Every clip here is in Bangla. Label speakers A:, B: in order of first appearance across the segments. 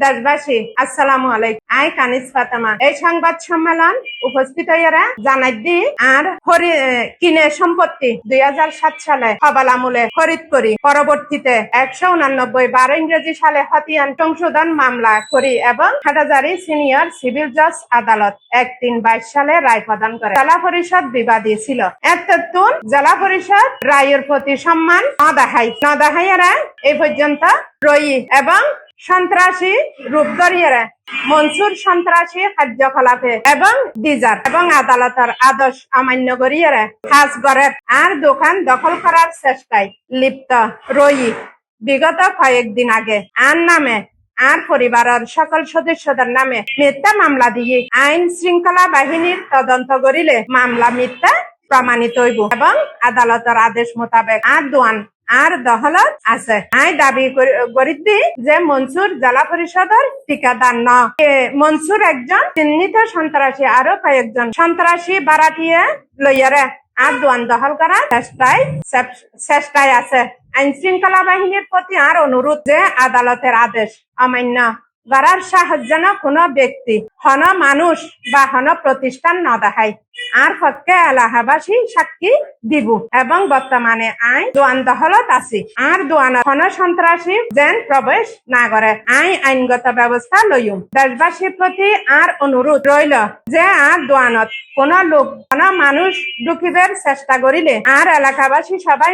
A: দেশবাসী আসসালামু আলাইকুম। আই কানিজ ফাতেমা এই সংবাদ সম্মেলন উপস্থিত হইয়ারা জানাই দি আর কিনে সম্পত্তি 2007 সালে হবাল আমলে খরিদ করি পরবর্তীতে 189 ইংরেজি সালে হতিয়ান সংশোধন মামলা করি এবং হাটাজারি সিনিয়র সিভিল জজ আদালত 1/3/22 সালে রায় প্রদান করে। জেলা পরিষদ বিবাদী ছিল। এতটুন জেলা পরিষদ রায়ের প্রতি সম্মান নদাহাইয়ারা এই পর্যন্ত রই এবং সন্ত্রাসী রূপ ধরিয়ে মনসুর সন্ত্রাসী কার্যকলাপে এবং ডিজার এবং আদালতের আদেশ অমান্য করিয়ে কাজ করে আর দোকান দখল করার চেষ্টায় লিপ্ত রই বিগত কয়েকদিন আগে আর নামে আর পরিবারের সকল সদস্যদের নামে মিথ্যা মামলা দিয়ে আইন শৃঙ্খলা বাহিনীর তদন্ত করিলে মামলা মিথ্যা প্রমাণিত হইব এবং আদালতের আদেশ মোতাবেক আর দোয়ান আর দহলত আছে। আই দাবি করিদি যে মনসুর জেলা পরিষদের ঠিকাদার ন মনসুর একজন চিহ্নিত সন্ত্রাসী আরো কয়েকজন সন্ত্রাসী বাড়াটিয়ে লইয়ারে আর দোয়ান দখল করার চেষ্টায় আছে। আইন শৃঙ্খলা বাহিনীর প্রতি আর অনুরোধ যে আদালতের আদেশ অমান্য করার সাহস যেন কোনো ব্যক্তি হন মানুষ বা হন প্রতিষ্ঠান ন দেখায় আর পক্ষে এলাহাবাসী সাক্ষী দিব এবং বর্তমানে আইন দোয়ান দহলত আছে আর দোয়ান হন সন্ত্রাসী যেন প্রবেশ না করে আইনগত ব্যবস্থা লইম। দেশবাসীর প্রতি আর অনুরোধ রইল যে আর দোয়ানত কোন লোক কোন মানুষ ঢুকিবার চেষ্টা করিলে আর এলাকাবাসী সবাই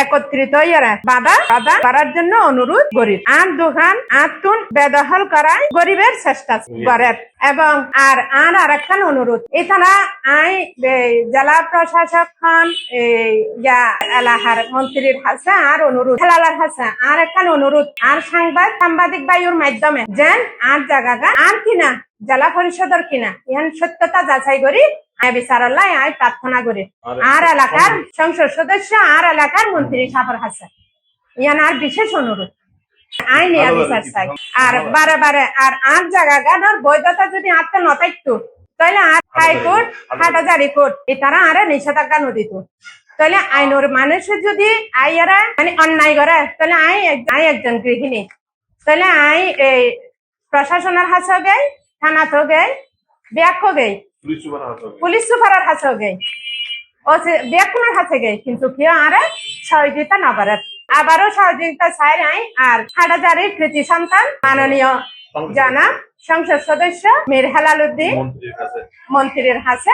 A: একত্রিত হইয়া বাধা প্রদান করার জন্য অনুরোধ করি আর দোকান আতুন বেদখল করায় গরিবের চেষ্টা করে এবং আর আরেকখান অনুরোধ এছাড়া জেলা প্রশাসক খান এলাকার মন্ত্রীর হাসে আর অনুরোধ হেলালার হাসে আর একখান অনুরোধ আর সাংবাদিক বায়ুর মাধ্যমে যেন আর জায়গা আর কিনা জেলা পরিষদের কিনা ইহান সত্যতা যাচাই করি বিচারাল্লাহ আয় প্রার্থনা করি আর এলাকার সংসদ সদস্য আর এলাকার মন্ত্রী সাফর হাসে ইয়ান আর বিশেষ অনুরোধ আইন বিচার চাই আর বারে আর জায়গা গানার বৈধতা যদি আত্ম নথাকতো তাহলে আর হাইকোর্ট হাটাজারি কোর্ট এটারা আরে নিষেধাজ্ঞা নদীত তাহলে আইনের মানুষের যদি আইয়ারা মানে অন্যায় করে তাহলে আই একজন গৃহিণী তাহলে এই প্রশাসনের হাসে গে থানাতেও গে ব্যাখ্য গে পুলিশ সুপারের হাসে গে ও ব্যাখ্যার হাসে গে কিন্তু কেউ আরে সহযোগিতা না করে আবারও সহযোগিতা চাই নাই আর হাটাজারির কৃতি সন্তান মাননীয় জনাব সংসদ সদস্য মীর হেলাল উদ্দিন মন্ত্রীর হাসে